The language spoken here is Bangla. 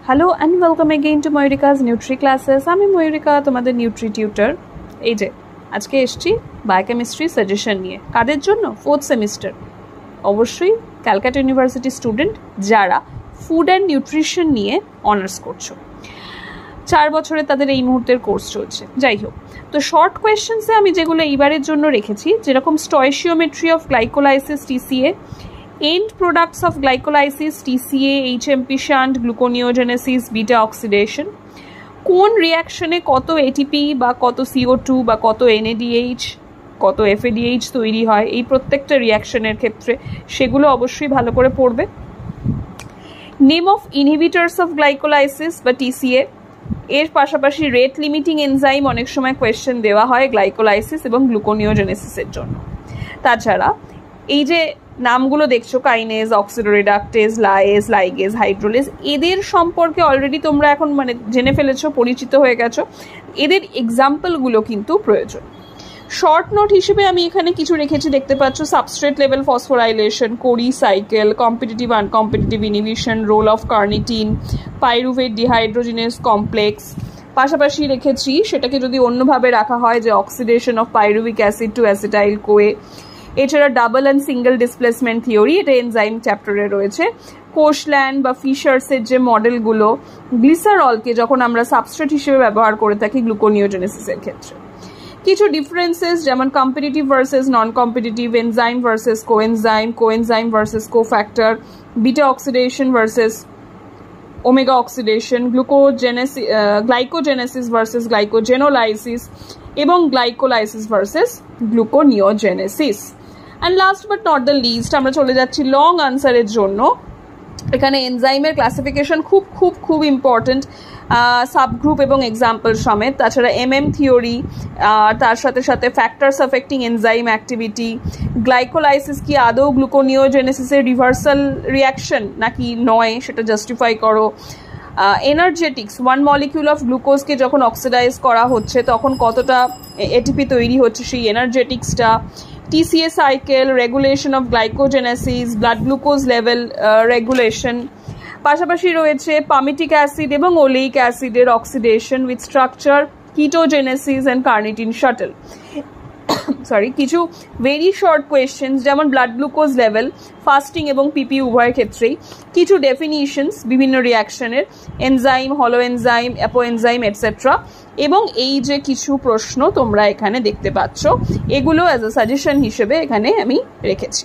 Hello and welcome again to Mayurika's nutri classes. আমি ময়ূরিকা, তোমাদের নিউট্রি টিউটর। এই যে আজকে এসছি বায়োকেমিস্ট্রি সাজেশন নিয়ে। কাদের জন্য? 4th সেমিস্টার, অবশ্যই ক্যালকাটা ইউনিভার্সিটি স্টুডেন্ট যারা ফুড অ্যান্ড নিউট্রিশন নিয়ে অনার্স করছো। 4 বছরে তাদের এই মুহূর্তের কোর্স চলছে। যাই হোক, তো শর্ট কোয়েশ্চেন্সে আমি যেগুলো এইবারের জন্য রেখেছি, যেরকম stoichiometry of glycolysis TCA, end products of glycolysis TCA, HMP shunt, gluconeogenesis, beta oxidation, কোন রিয়াকশনে কত ATP বা কত CO2 বা কত NADH কত FADH তৈরি হয় এই প্রত্যেকটা রিয়াকশনের ক্ষেত্রে, সেগুলো অবশ্যই ভালো করে পড়বে। Name of inhibitors of glycolysis বা TCA, এর পাশাপাশি রেট লিমিটিং এনজাইম অনেক সময় কোয়েশ্চেন দেওয়া হয় গ্লাইকোলাইসিস এবং গ্লুকোনিওজেনেসিসের জন্য। তাছাড়া এই যে নামগুলো দেখছো, কাইনেজ, অক্সিডোরিডাক্টেজ, লায়েজ, লাইগেজ, হাইড্রোলেজ, এদের সম্পর্কে অলরেডি তোমরা এখন জেনে ফেলেছো, পরিচিত হয়ে গেছো। এদের এক্সাম্পলগুলো কিন্তু প্রয়োজন। শর্ট নোট হিসেবে আমি এখানে কিছু রেখেছি, দেখতে পাচ্ছ। Substrate level phosphorylation, Cori cycle, competitive uncompetitive inhibition, role of carnitine, pyruvate dehydrogenase complex. পাশাপাশি রেখেছি, সেটাকে যদি অন্যভাবে রাখা হয়, যে oxidation of pyruvic acid to acetyl CoA. এছাড়া double and single displacement theory, এটা এনজাইম চ্যাপ্টারে রয়েছে। কোশল্যান্ড বা ফিশার্সের যে মডেলগুলো, গ্লিসারলকে যখন আমরা সাবস্ট্রেট হিসেবে ব্যবহার করে থাকি গ্লুকোনিওজেনেসিসের ক্ষেত্রে। কিছু ডিফারেন্সেস, যেমন competitive versus non competitive, enzyme versus coenzyme, coenzyme versus cofactor, beta oxidation versus omega oxidation, glycogenesis versus glycogenolysis এবং glycolysis versus gluconeogenesis. And last but not the least, আমরা চলে যাচ্ছি লং আনসারের জন্য। এখানে এনজাইমের ক্লাসিফিকেশন খুব খুব খুব ইম্পর্টেন্ট, সাবগ্রুপ এবং এক্সাম্পল সমেত। তাছাড়া থিওরি, তার সাথে সাথে factors affecting enzyme activity, glycolysis কি আদৌ গ্লুকোনিওজেনেসিসের রিভার্সাল রিয়াকশন নাকি নয়, সেটা জাস্টিফাই করো। এনার্জেটিক্স, 1 মলিকিউল অফ গ্লুকোজকে যখন অক্সিডাইজ করা হচ্ছে তখন কতটা ATP তৈরি হচ্ছে, সেই এনার্জেটিক্সটা। TCA cycle, regulation of glycogenesis, blood glucose level regulation. পাশাপাশি রয়েছে পামিটিক অ্যাসিড এবং ওলেইক অ্যাসিডের oxidation with structure, ketogenesis and carnitine shuttle. কিছু ভেরি শর্ট কোয়েশ্চেন্স, যেমন ব্লাড গ্লুকোজ লেভেল, ফাস্টিং এবং PP উভয়ের ক্ষেত্রেই। কিছু ডেফিনিশনস বিভিন্ন রিয়াকশনের, enzyme, holoenzyme, apoenzyme et cetera. এবং এই যে কিছু প্রশ্ন তোমরা এখানে দেখতে পাচ্ছ, এগুলো অ্যাজ আ সাজেশন হিসেবে এখানে আমি রেখেছি।